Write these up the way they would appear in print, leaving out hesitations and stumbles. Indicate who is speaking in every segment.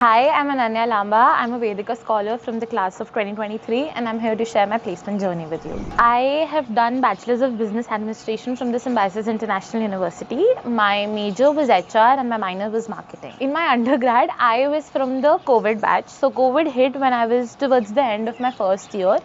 Speaker 1: Hi, I'm Ananya Lamba. I'm a Vedica scholar from the class of 2023 and I'm here to share my placement journey with you. I have done Bachelor's of Business Administration from the Symbiosis International University. My major was HR and my minor was marketing. In my undergrad, I was from the COVID batch. So COVID hit when I was towards the end of my first year.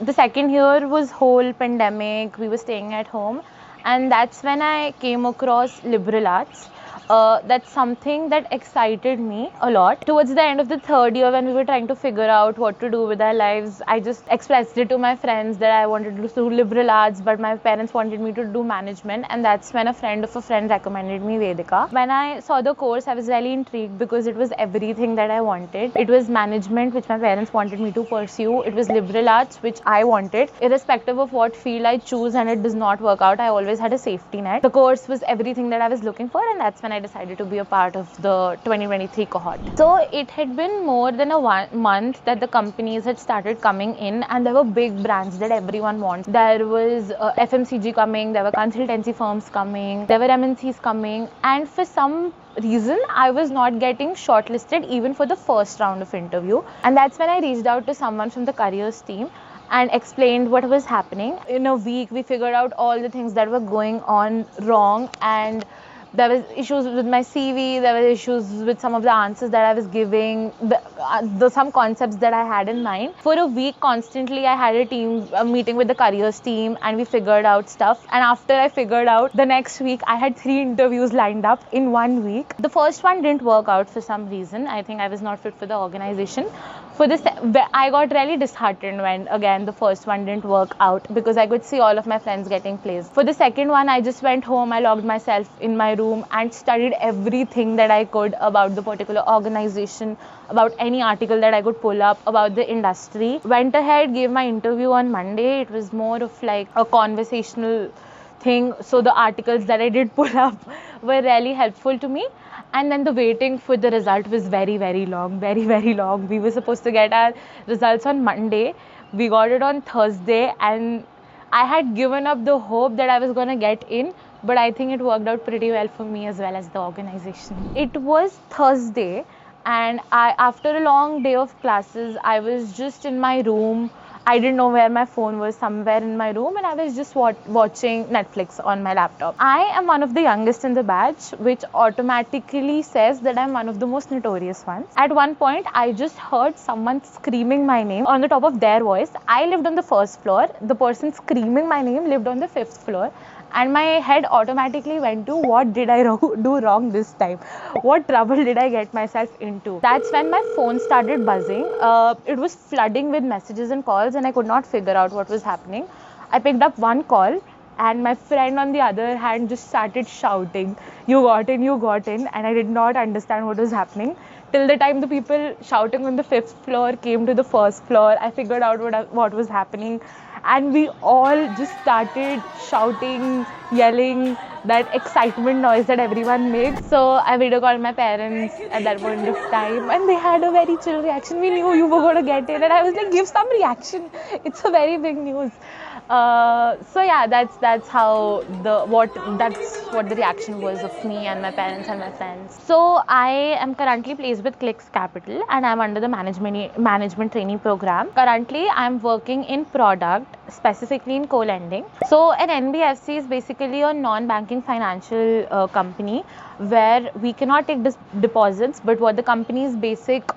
Speaker 1: The second year was whole pandemic. We were staying at home and that's when I came across liberal arts. That's something that excited me a lot. Towards the end of the third year, when we were trying to figure out what to do with our lives, I just expressed it to my friends that I wanted to do liberal arts, but my parents wanted me to do management, and that's when a friend of a friend recommended me Vedica. When I saw the course, I was really intrigued because it was everything that I wanted. It was management, which my parents wanted me to pursue. It was liberal arts, which I wanted. Irrespective of what field I choose and it does not work out, I always had a safety net. The course was everything that I was looking for, and that's when I decided to be a part of the 2023 cohort. So it had been more than a month that the companies had started coming in, and there were big brands that everyone wants. There was FMCG coming, there were consultancy firms coming, there were MNCs coming, and for some reason I was not getting shortlisted even for the first round of interview. And that's when I reached out to someone from the careers team and explained what was happening. In a week, we figured out all the things that were going on wrong, and there was issues with my CV, there were issues with some of the answers that I was giving, some concepts that I had in mind. For a week, constantly, I had a meeting with the careers team, and we figured out stuff. And after I figured out, the next week, I had 3 interviews lined up in 1 week. The first one didn't work out for some reason. I think I was not fit for the organization. For this, I got really disheartened when again the first one didn't work out because I could see all of my friends getting placed. For the second one, I just went home, I locked myself in my room and studied everything that I could about the particular organization, about any article that I could pull up, about the industry. Went ahead, gave my interview on Monday. It was more of like a conversational thing. So the articles that I did pull up were really helpful to me. And then the waiting for the result was very, very long, very, very long. We were supposed to get our results on Monday. We got it on Thursday, and I had given up the hope that I was going to get in, but I think it worked out pretty well for me as well as the organization. It was Thursday, and after a long day of classes, I was just in my room. I didn't know where my phone was, somewhere in my room, and I was just watching Netflix on my laptop. I am one of the youngest in the batch, which automatically says that I'm one of the most notorious ones. At one point, I just heard someone screaming my name on the top of their voice. I lived on the first floor. The person screaming my name lived on the 5th floor. And my head automatically went to, what did I do wrong this time? What trouble did I get myself into? That's when my phone started buzzing. It was flooding with messages and calls, and I could not figure out what was happening. I picked up one call, and my friend on the other hand just started shouting, you got in, and I did not understand what was happening. Till the time the people shouting on the 5th floor came to the 1st floor, I figured out what was happening. And we all just started shouting, yelling, that excitement noise that everyone makes. So I video called my parents at that point of time, and they had a very chill reaction. We knew you were going to get in, and I was like, give some reaction. It's a very big news. So yeah, that's what the reaction was of me and my parents and my friends. So I am currently placed with CLIX Capital, and I'm under the management training program. Currently, I'm working in product, specifically in co-lending. So an NBFC is basically a non-banking financial company where we cannot take deposits, but what the company's basic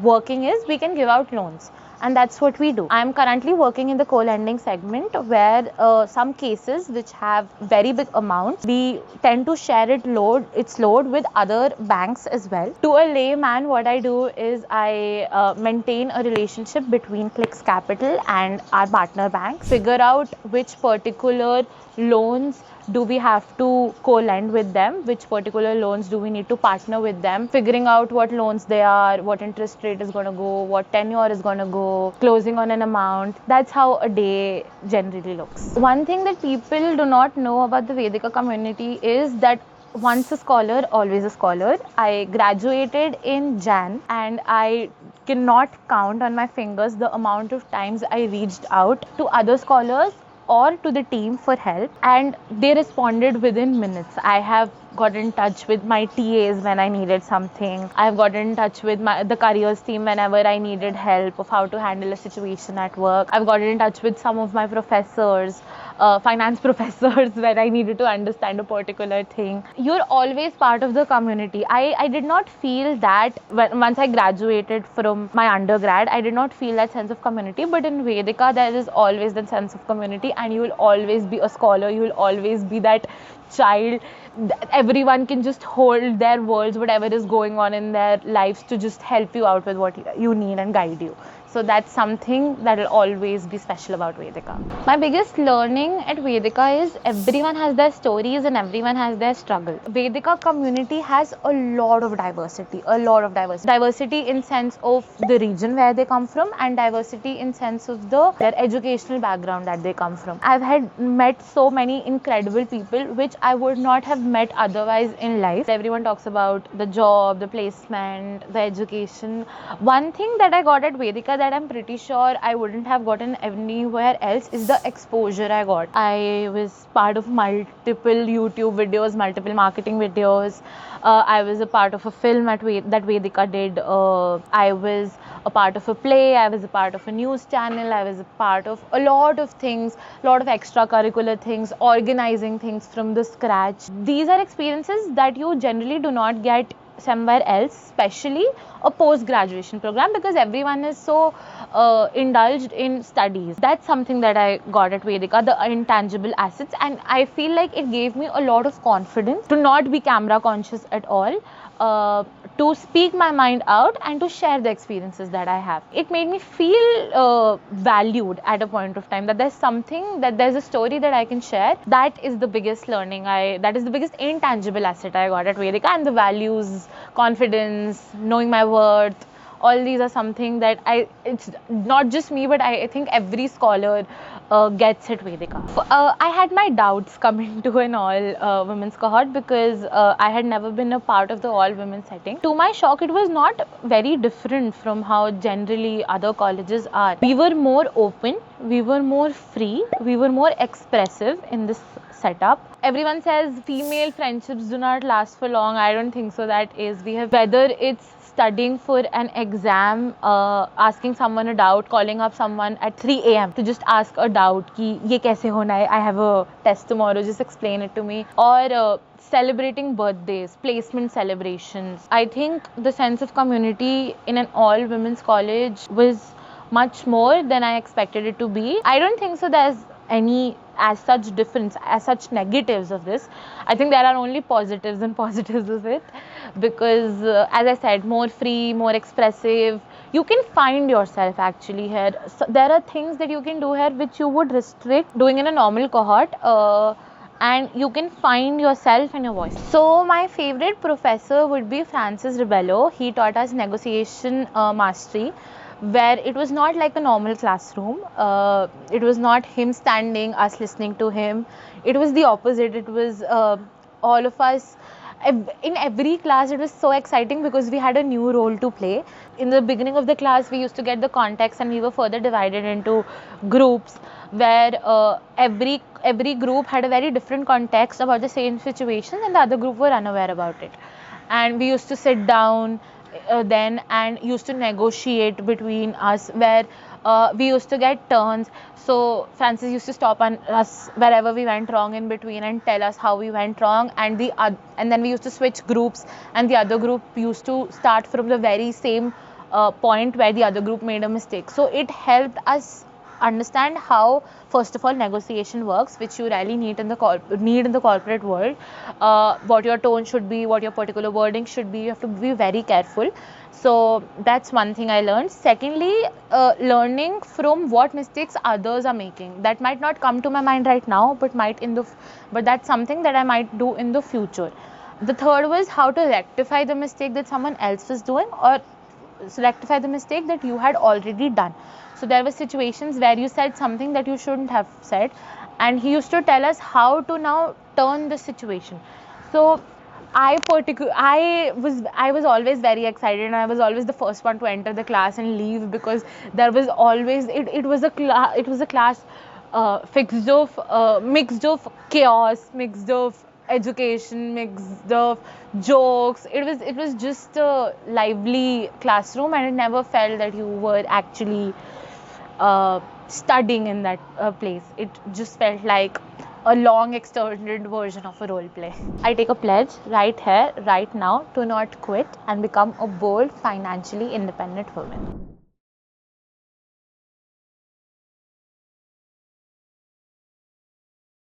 Speaker 1: working is, we can give out loans. And that's what we do. I'm currently working in the co-lending segment where some cases which have very big amounts, we tend to share its load with other banks as well. To a layman, what I do is I maintain a relationship between CLIX Capital and our partner banks, figure out which particular loans do we have to co-lend with them, which particular loans do we need to partner with them, figuring out what loans they are, what interest rate is going to go, what tenure is going to go, closing on an amount. That's how a day generally looks. One thing that people do not know about the Vedica community is that once a scholar, always a scholar. I graduated in Jan, and I cannot count on my fingers the amount of times I reached out to other scholars or to the team for help, and they responded within minutes. I have got in touch with my TAs when I needed something. I've got in touch with the careers team whenever I needed help of how to handle a situation at work. I've got in touch with some of my professors, finance professors, when I needed to understand a particular thing. You're always part of the community. I did not feel that once I graduated from my undergrad, I did not feel that sense of community. But in Vedica, there is always that sense of community, and you will always be a scholar. You will always be that child. Everyone can just hold their worlds, whatever is going on in their lives, to just help you out with what you need and guide you. So that's something that will always be special about Vedica. My biggest learning at Vedica is everyone has their stories and everyone has their struggle. Vedica community has a lot of diversity, Diversity in sense of the region where they come from, and diversity in sense of their educational background that they come from. I've met so many incredible people which I would not have met otherwise in life. Everyone talks about the job, the placement, the education. One thing that I got at Vedica that I'm pretty sure I wouldn't have gotten anywhere else is the exposure I got. I was part of multiple YouTube videos, multiple marketing videos. I was a part of a film that Vedica did. I was a part of a play. I was a part of a news channel. I was a part of a lot of things, a lot of extracurricular things, organizing things from the scratch. These are experiences that you generally do not get somewhere else, especially a post-graduation program, because everyone is so indulged in studies. That's something that I got at Vedica, the intangible assets, and I feel like it gave me a lot of confidence to not be camera conscious at all, to speak my mind out and to share the experiences that I have. It made me feel valued at a point of time, that there's a story that I can share. That is the biggest that is the biggest intangible asset I got at Vedica, and the values, confidence, knowing my worth. All these are something that it's not just me, but I think every scholar gets at Vedica. I had my doubts coming to an all women's cohort, because I had never been a part of the all women setting. To my shock, it was not very different from how generally other colleges are. We were more open, we were more free, we were more expressive in this setup. Everyone says female friendships do not last for long. I don't think so. Whether it's studying for an exam, asking someone a doubt, calling up someone at 3 a.m. to just ask a doubt, ki ye kaise hona hai, I have a test tomorrow, just explain it to me. Or celebrating birthdays, placement celebrations. I think the sense of community in an all women's college was much more than I expected it to be. I don't think so there's any as such difference, as such negatives of this. I think there are only positives and positives of it, because as I said, more free, more expressive. You can find yourself actually here. So there are things that you can do here which you would restrict doing in a normal cohort, and you can find yourself and your voice. So my favorite professor would be Francis Rebello. He taught us negotiation mastery, where it was not like a normal classroom. It was not him standing, us listening to him. It was the opposite. It was all of us. In every class, it was so exciting because we had a new role to play. In the beginning of the class, we used to get the context, and we were further divided into groups, where every group had a very different context about the same situation, and the other group were unaware about it. And we used to sit down then and used to negotiate between us, where we used to get turns. So Francis used to stop on us wherever we went wrong in between and tell us how we went wrong, and then we used to switch groups, and the other group used to start from the very same point where the other group made a mistake. So it helped us understand how, first of all, negotiation works, which you really need in the corporate world. What your tone should be, what your particular wording should be. You have to be very careful. So that's one thing I learned. Secondly, learning from what mistakes others are making. That might not come to my mind right now, but that's something that I might do in the future. The third was how to rectify the mistake that someone else was doing, or rectify the mistake that you had already done. So there were situations where you said something that you shouldn't have said, and he used to tell us how to now turn the situation. So I was always very excited, and I was always the first one to enter the class and leave, because there was always it was a class mixed of chaos, mixed of education mixed of jokes. It was just a lively classroom, and it never felt that you were actually studying in that place. It just felt like a long extended version of a role play. I take a pledge right here, right now, to not quit and become a bold, financially independent woman.